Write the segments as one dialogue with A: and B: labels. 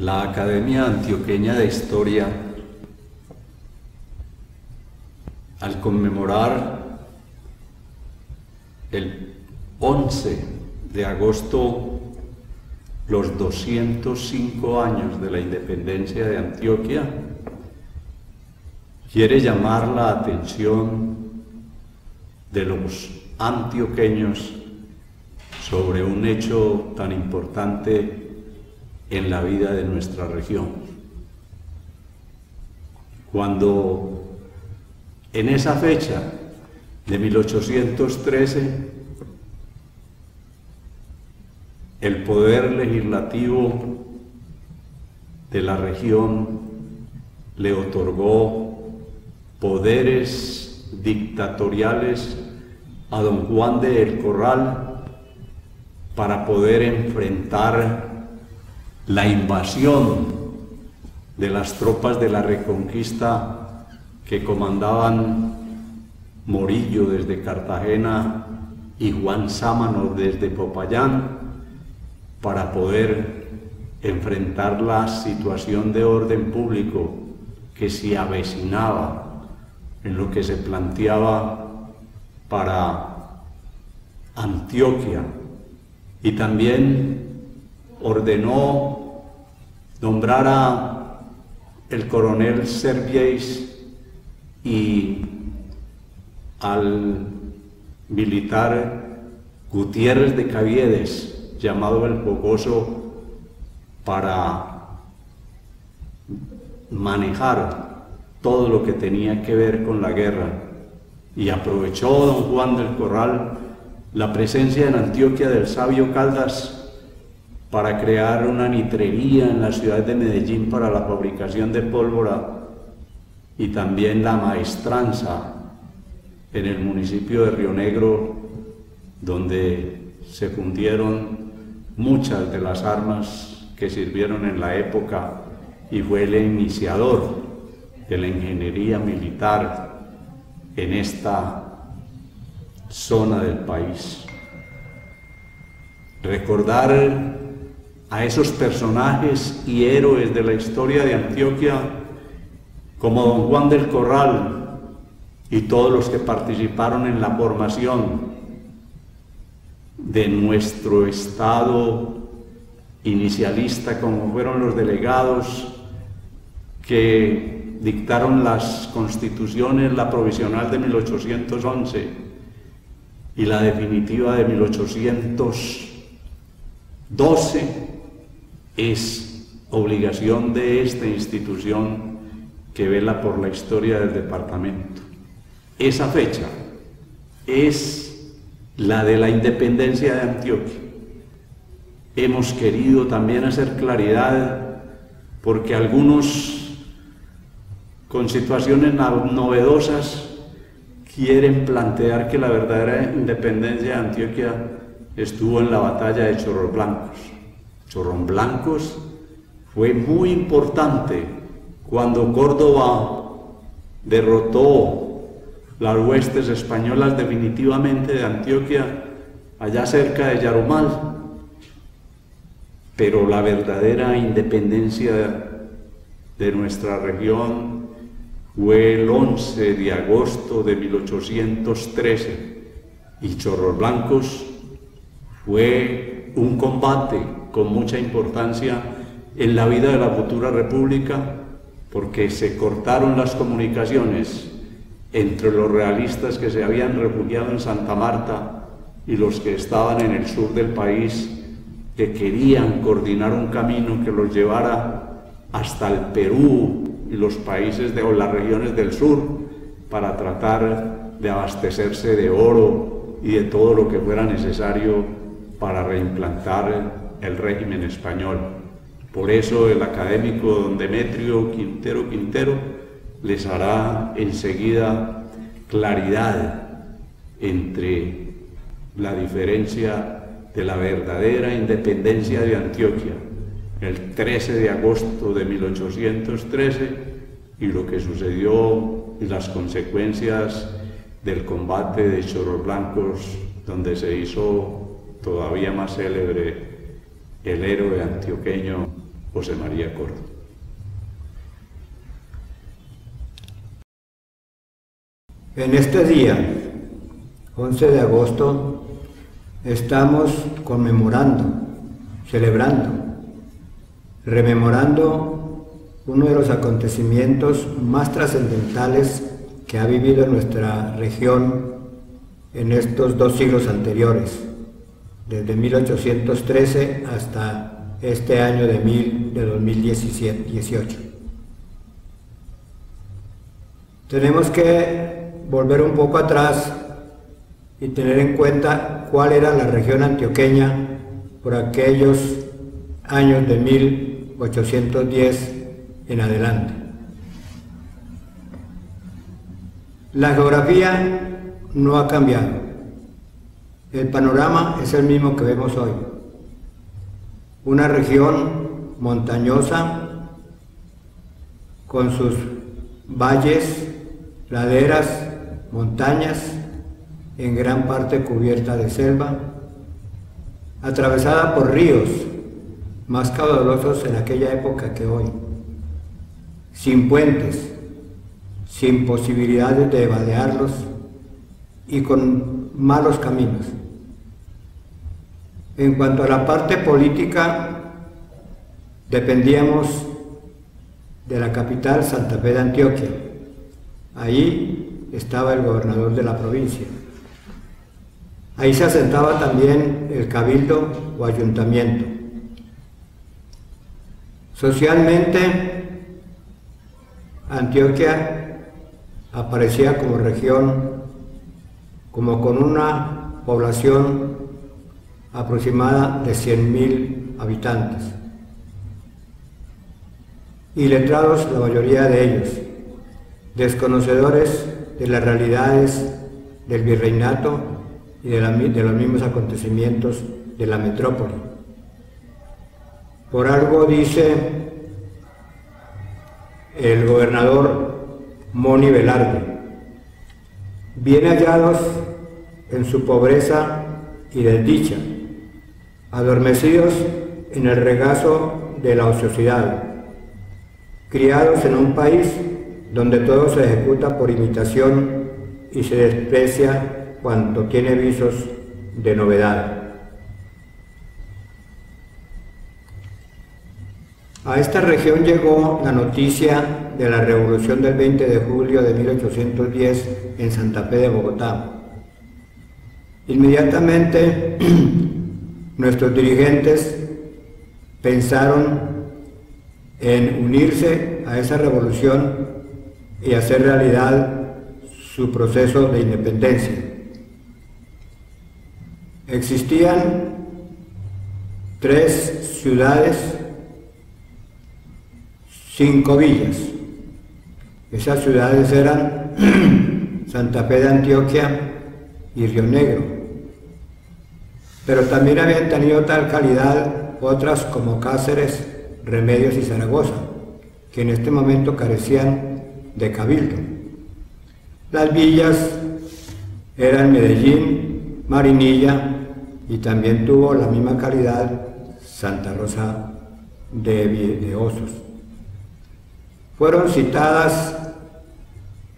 A: La Academia Antioqueña de Historia, al conmemorar el 11 de agosto los 205 años de la independencia de Antioquia, quiere llamar la atención de los antioqueños sobre un hecho tan importante en la vida de nuestra región. Cuando en esa fecha de 1813 el poder legislativo de la región le otorgó poderes dictatoriales a don Juan de El Corral para poder enfrentar la invasión de las tropas de la Reconquista que comandaban Morillo desde Cartagena y Juan Sámano desde Popayán, para poder enfrentar la situación de orden público que se avecinaba en lo que se planteaba para Antioquia, y también ordenó nombrar a el coronel Serviéis y al militar Gutiérrez de Caviedes, llamado el Fogoso, para manejar todo lo que tenía que ver con la guerra. Y aprovechó don Juan del Corral la presencia en Antioquia del sabio Caldas para crear una nitrería en la ciudad de Medellín para la fabricación de pólvora, y también la maestranza en el municipio de Río Negro, donde se fundieron muchas de las armas que sirvieron en la época, y fue el iniciador de la ingeniería militar en esta zona del país. Recordar a esos personajes y héroes de la historia de Antioquia, como don Juan del Corral y todos los que participaron en la formación de nuestro estado inicialista, como fueron los delegados que dictaron las constituciones, la provisional de 1811 y la definitiva de 1812, es obligación de esta institución que vela por la historia del departamento. Esa fecha es la de la independencia de Antioquia. Hemos querido también hacer claridad, porque algunos, con situaciones novedosas, quieren plantear que la verdadera independencia de Antioquia estuvo en la batalla de Chorros Blancos. Chorros Blancos fue muy importante cuando Córdoba derrotó las huestes españolas definitivamente de Antioquia, allá cerca de Yarumal. Pero la verdadera independencia de nuestra región fue el 11 de agosto de 1813, y Chorros Blancos fue un combate con mucha importancia en la vida de la futura república, porque se cortaron las comunicaciones entre los realistas que se habían refugiado en Santa Marta y los que estaban en el sur del país, que querían coordinar un camino que los llevara hasta el Perú y los países o las regiones del sur, para tratar de abastecerse de oro y de todo lo que fuera necesario para reimplantar el régimen español. Por eso el académico don Demetrio Quintero les hará enseguida claridad entre la diferencia de la verdadera independencia de Antioquia, el 13 de agosto de 1813, y lo que sucedió y las consecuencias del combate de Chorros Blancos, donde se hizo todavía más célebre el héroe antioqueño José María Córdoba.
B: En este día, 11 de agosto, estamos conmemorando, celebrando, rememorando uno de los acontecimientos más trascendentales que ha vivido nuestra región en estos 2 siglos anteriores, desde 1813 hasta este año de 2018. Tenemos que volver un poco atrás y tener en cuenta cuál era la región antioqueña por aquellos años de 1810 en adelante. La geografía no ha cambiado. El panorama es el mismo que vemos hoy. Una región montañosa con sus valles, laderas, montañas, en gran parte cubierta de selva, atravesada por ríos más caudalosos en aquella época que hoy, sin puentes, sin posibilidades de vadearlos y con malos caminos. En cuanto a la parte política, dependíamos de la capital, Santa Fe de Antioquia. Ahí estaba el gobernador de la provincia. Ahí se asentaba también el cabildo o ayuntamiento. Socialmente, Antioquia aparecía como región, como con una población aproximada de 100.000 habitantes. Iletrados la mayoría de ellos, desconocedores de las realidades del virreinato y de los mismos acontecimientos de la metrópoli. Por algo dice el gobernador Moni Velarde: bien hallados en su pobreza y desdicha, adormecidos en el regazo de la ociosidad, criados en un país donde todo se ejecuta por imitación y se desprecia cuanto tiene visos de novedad. A esta región llegó la noticia de la revolución del 20 de julio de 1810 en Santa Fe de Bogotá. Inmediatamente nuestros dirigentes pensaron en unirse a esa revolución y hacer realidad su proceso de independencia. Existían 3 ciudades, 5 villas. Esas ciudades eran Santa Fe de Antioquia y Río Negro. Pero también habían tenido tal calidad otras como Cáceres, Remedios y Zaragoza, que en este momento carecían de cabildo. Las villas eran Medellín, Marinilla, y también tuvo la misma calidad Santa Rosa de Osos. Fueron citadas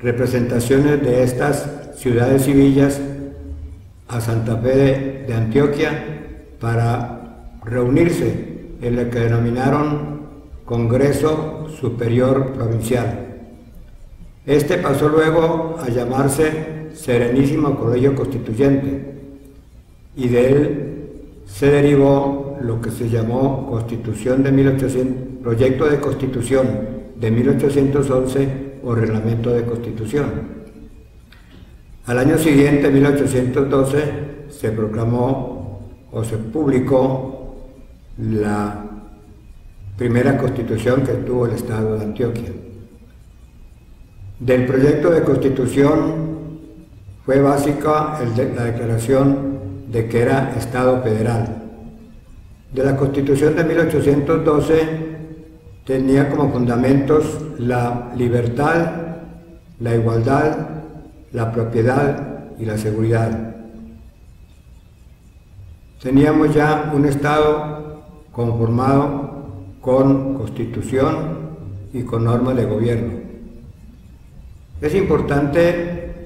B: representaciones de estas ciudades y villas a Santa Fe de Antioquia para reunirse en lo que denominaron Congreso Superior Provincial. Este pasó luego a llamarse Serenísimo Colegio Constituyente, y de él se derivó lo que se llamó Constitución de 1800, Proyecto de Constitución de 1811 o Reglamento de Constitución. Al año siguiente, 1812, se proclamó o se publicó la primera constitución que tuvo el Estado de Antioquia. Del proyecto de constitución fue básica la declaración de que era Estado federal. De la Constitución de 1812 tenía como fundamentos la libertad, la igualdad, la propiedad y la seguridad. Teníamos ya un Estado conformado con constitución y con normas de gobierno. Es importante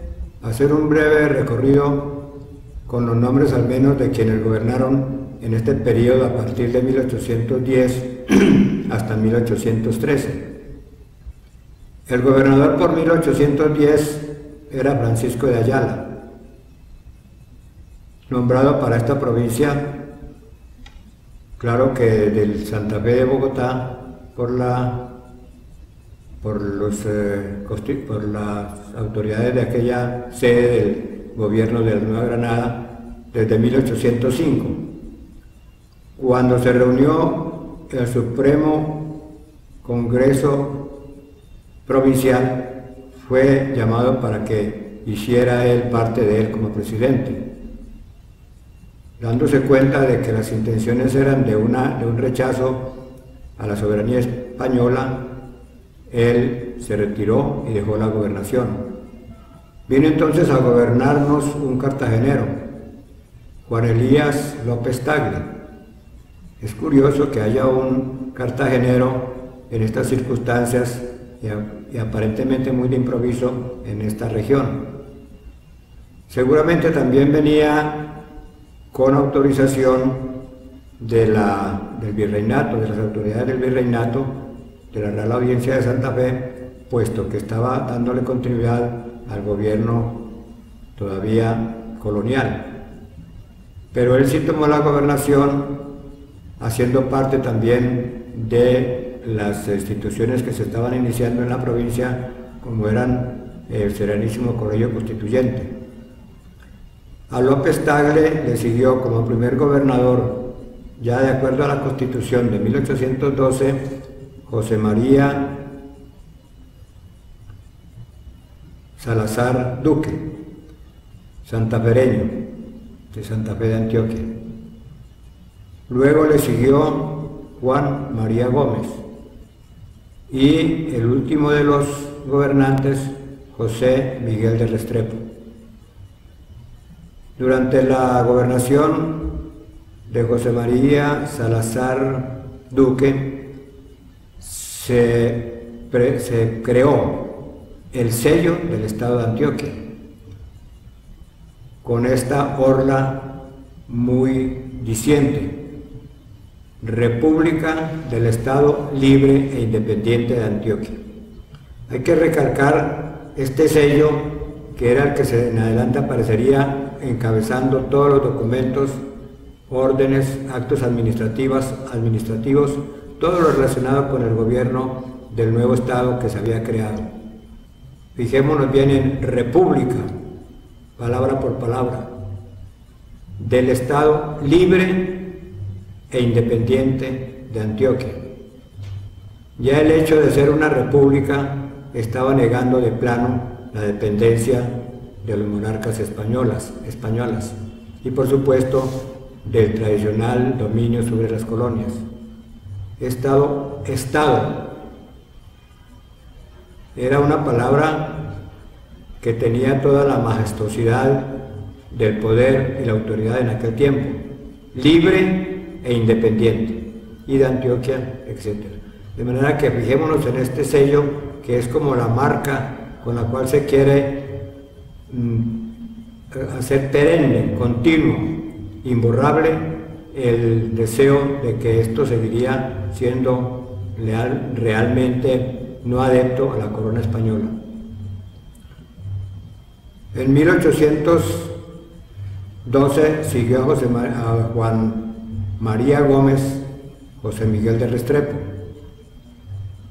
B: hacer un breve recorrido con los nombres al menos de quienes gobernaron en este periodo a partir de 1810 hasta 1813. El gobernador por 1810 era Francisco de Ayala, nombrado para esta provincia, claro que del Santa Fe de Bogotá, por las autoridades de aquella sede del gobierno de la Nueva Granada desde 1805. Cuando se reunió el Supremo Congreso Provincial, fue llamado para que hiciera él parte de él como presidente. Dándose cuenta de que las intenciones eran de un rechazo a la soberanía española, él se retiró y dejó la gobernación. Vino entonces a gobernarnos un cartagenero, Juan Elías López Tagle. Es curioso que haya un cartagenero en estas circunstancias y aparentemente muy de improviso en esta región. Seguramente también venía con autorización del virreinato, de las autoridades del virreinato, de la Real Audiencia de Santa Fe, puesto que estaba dándole continuidad al gobierno todavía colonial. Pero él sí tomó la gobernación, haciendo parte también de las instituciones que se estaban iniciando en la provincia, como eran el Serenísimo Colegio Constituyente. A López Tagle le siguió como primer gobernador, ya de acuerdo a la Constitución de 1812, José María Salazar Duque, santafereño, de Santa Fe de Antioquia. Luego le siguió Juan María Gómez y el último de los gobernantes, José Miguel de Restrepo. Durante la gobernación de José María Salazar Duque se creó el sello del Estado de Antioquia, con esta orla muy diciente: República del Estado Libre e Independiente de Antioquia. Hay que recalcar este sello, que era el que en adelante aparecería encabezando todos los documentos, órdenes, actos administrativos, todo lo relacionado con el gobierno del nuevo Estado que se había creado. Fijémonos bien en República, palabra por palabra, del Estado Libre e Independiente de Antioquia. Ya el hecho de ser una república estaba negando de plano la dependencia de los monarcas españolas y por supuesto del tradicional dominio sobre las colonias. Estado era una palabra que tenía toda la majestuosidad del poder y la autoridad en aquel tiempo, libre e independiente, y de Antioquia, etc. De manera que fijémonos en este sello, que es como la marca con la cual se quiere hacer perenne, continuo, imborrable el deseo de que esto seguiría siendo realmente no adepto a la corona española. En 1812 siguió a Juan María Gómez José Miguel de Restrepo,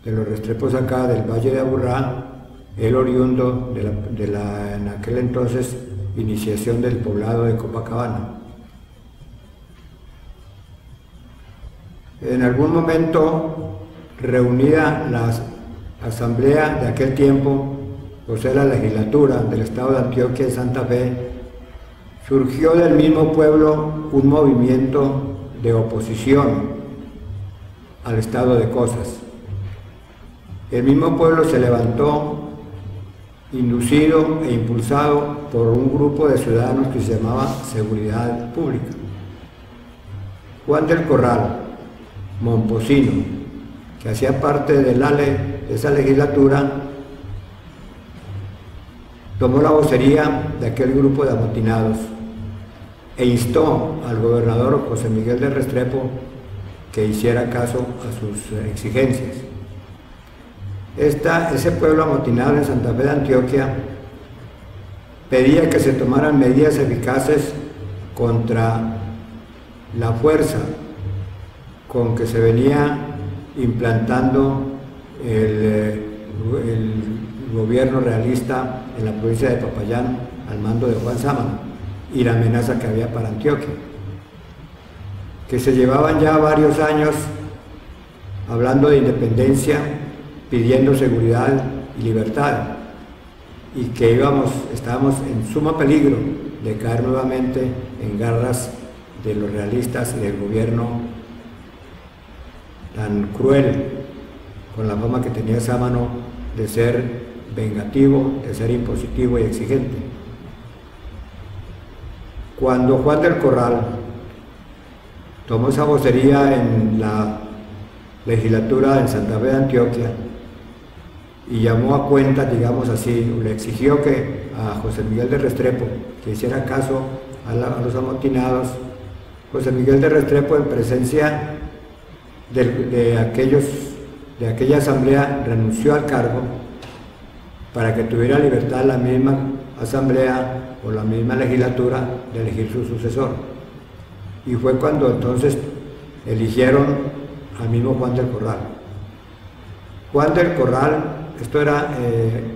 B: de los Restrepos acá del Valle de Aburrá, el oriundo de la en aquel entonces iniciación del poblado de Copacabana. En algún momento, reunida la asamblea de aquel tiempo, o sea, la legislatura del Estado de Antioquia y Santa Fe, surgió del mismo pueblo un movimiento de oposición al estado de cosas. El mismo pueblo se levantó, inducido e impulsado por un grupo de ciudadanos que se llamaba Seguridad Pública. Juan del Corral, Momposino, que hacía parte de esa legislatura, tomó la vocería de aquel grupo de amotinados e instó al gobernador José Miguel de Restrepo que hiciera caso a sus exigencias. Ese pueblo amotinado en Santa Fe de Antioquia pedía que se tomaran medidas eficaces contra la fuerza con que se venía implantando el gobierno realista en la provincia de Popayán al mando de Juan Sámano y la amenaza que había para Antioquia, que se llevaban ya varios años hablando de independencia, pidiendo seguridad y libertad, y que estábamos en sumo peligro de caer nuevamente en garras de los realistas y del gobierno tan cruel, con la fama que tenía Sámano de ser vengativo, de ser impositivo y exigente. Cuando Juan del Corral tomó esa vocería en la legislatura en Santa Fe de Antioquia y llamó a cuenta, digamos así, le exigió a José Miguel de Restrepo que hiciera caso a los amotinados, José Miguel de Restrepo, en presencia de aquella asamblea, renunció al cargo para que tuviera libertad la misma asamblea o la misma legislatura de elegir su sucesor. Y fue cuando entonces eligieron al mismo Juan del Corral. Juan del Corral, esto era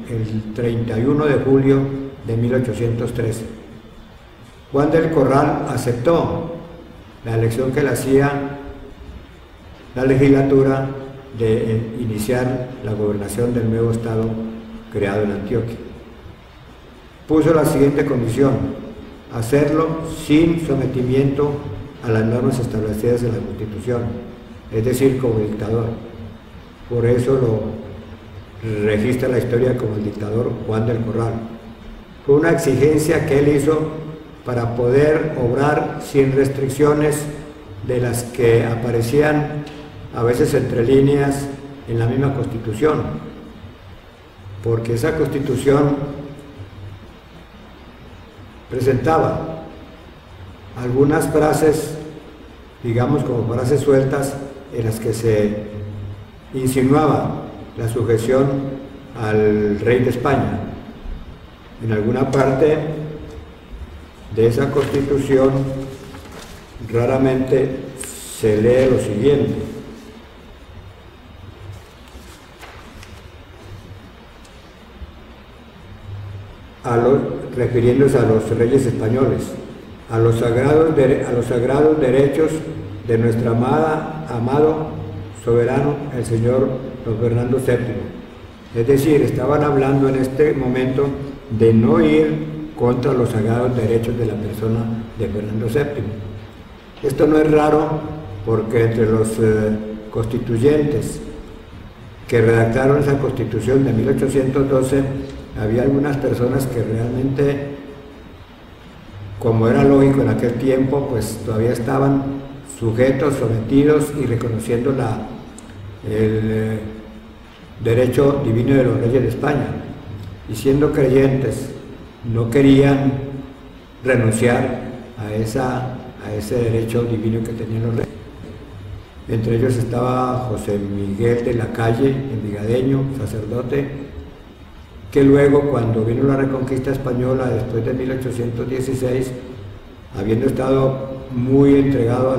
B: el 31 de julio de 1813. Juan del Corral aceptó la elección que le hacía la legislatura de iniciar la gobernación del nuevo estado creado en Antioquia. Puso la siguiente condición: hacerlo sin sometimiento a las normas establecidas en la Constitución, es decir, como dictador. Por eso lo registra la historia como el dictador Juan del Corral. Fue una exigencia que él hizo para poder obrar sin restricciones de las que aparecían a veces entre líneas en la misma Constitución, porque esa Constitución presentaba algunas frases, digamos como frases sueltas, en las que se insinuaba la sujeción al rey de España. En alguna parte de esa Constitución raramente se lee lo siguiente: refiriéndose a los reyes españoles, a los sagrados derechos de nuestro amado soberano, el señor don Fernando VII. Es decir, estaban hablando en este momento de no ir contra los sagrados derechos de la persona de Fernando VII. Esto no es raro, porque entre los constituyentes que redactaron esa Constitución de 1812 había algunas personas que realmente, como era lógico en aquel tiempo, pues todavía estaban sujetos, sometidos y reconociendo el derecho divino de los reyes de España, y siendo creyentes no querían renunciar a ese derecho divino que tenían los reyes. Entre ellos estaba José Miguel de la Calle, envigadeño, sacerdote, que luego, cuando vino la Reconquista Española después de 1816, habiendo estado muy entregado a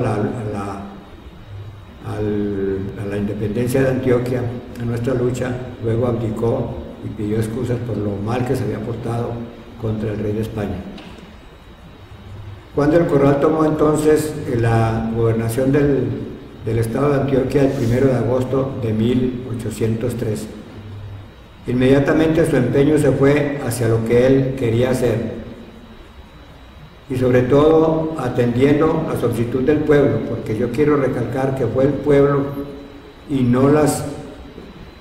B: la independencia de Antioquia, a nuestra lucha, luego abdicó y pidió excusas por lo mal que se había portado contra el rey de España. Juan del Corral tomó entonces la gobernación del estado de Antioquia el 1 de agosto de 1813. Inmediatamente su empeño se fue hacia lo que él quería hacer, y sobre todo atendiendo la solicitud del pueblo, porque yo quiero recalcar que fue el pueblo y no las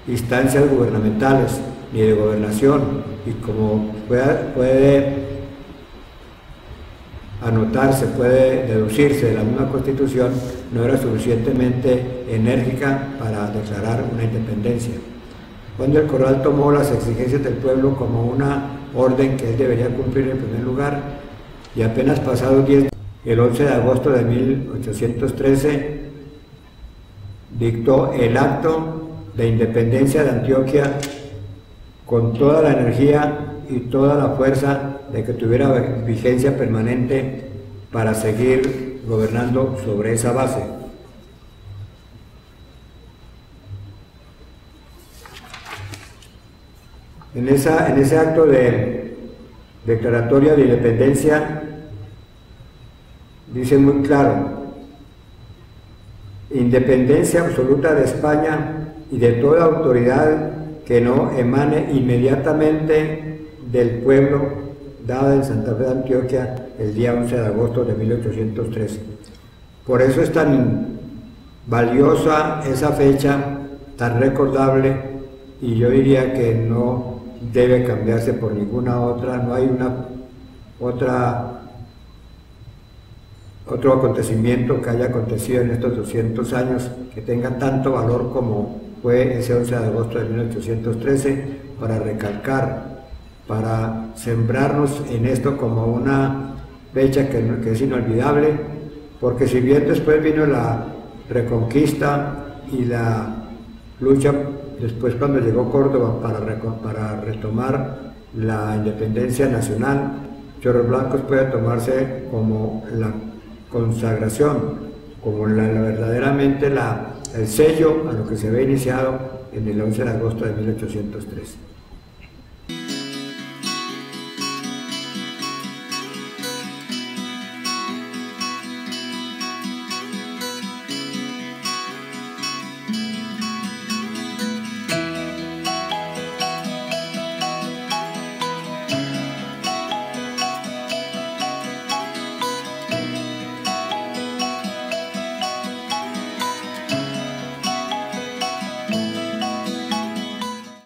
B: instancias gubernamentales ni de gobernación, y como puede anotar, se puede deducirse de la misma Constitución, no era suficientemente enérgica para declarar una independencia. Juan del Corral tomó las exigencias del pueblo como una orden que él debería cumplir en primer lugar, y apenas pasados 10 días, el 11 de agosto de 1813, dictó el acto de independencia de Antioquia con toda la energía y toda la fuerza de que tuviera vigencia permanente para seguir gobernando sobre esa base. En ese acto de declaratoria de independencia dice muy claro: independencia absoluta de España y de toda autoridad que no emane inmediatamente del pueblo, dada en Santa Fe de Antioquia el día 11 de agosto de 1813. Por eso es tan valiosa esa fecha, tan recordable, y yo diría que no debe cambiarse por ninguna otra. No hay otro acontecimiento que haya acontecido en estos 200 años que tenga tanto valor como fue ese 11 de agosto de 1813, para recalcar, para sembrarnos en esto como una fecha que es inolvidable, porque si bien después vino la reconquista y la lucha después cuando llegó Córdoba para retomar la independencia nacional, Chorros Blancos puede tomarse como la consagración, como verdaderamente el sello a lo que se había iniciado en el 11 de agosto de 1813.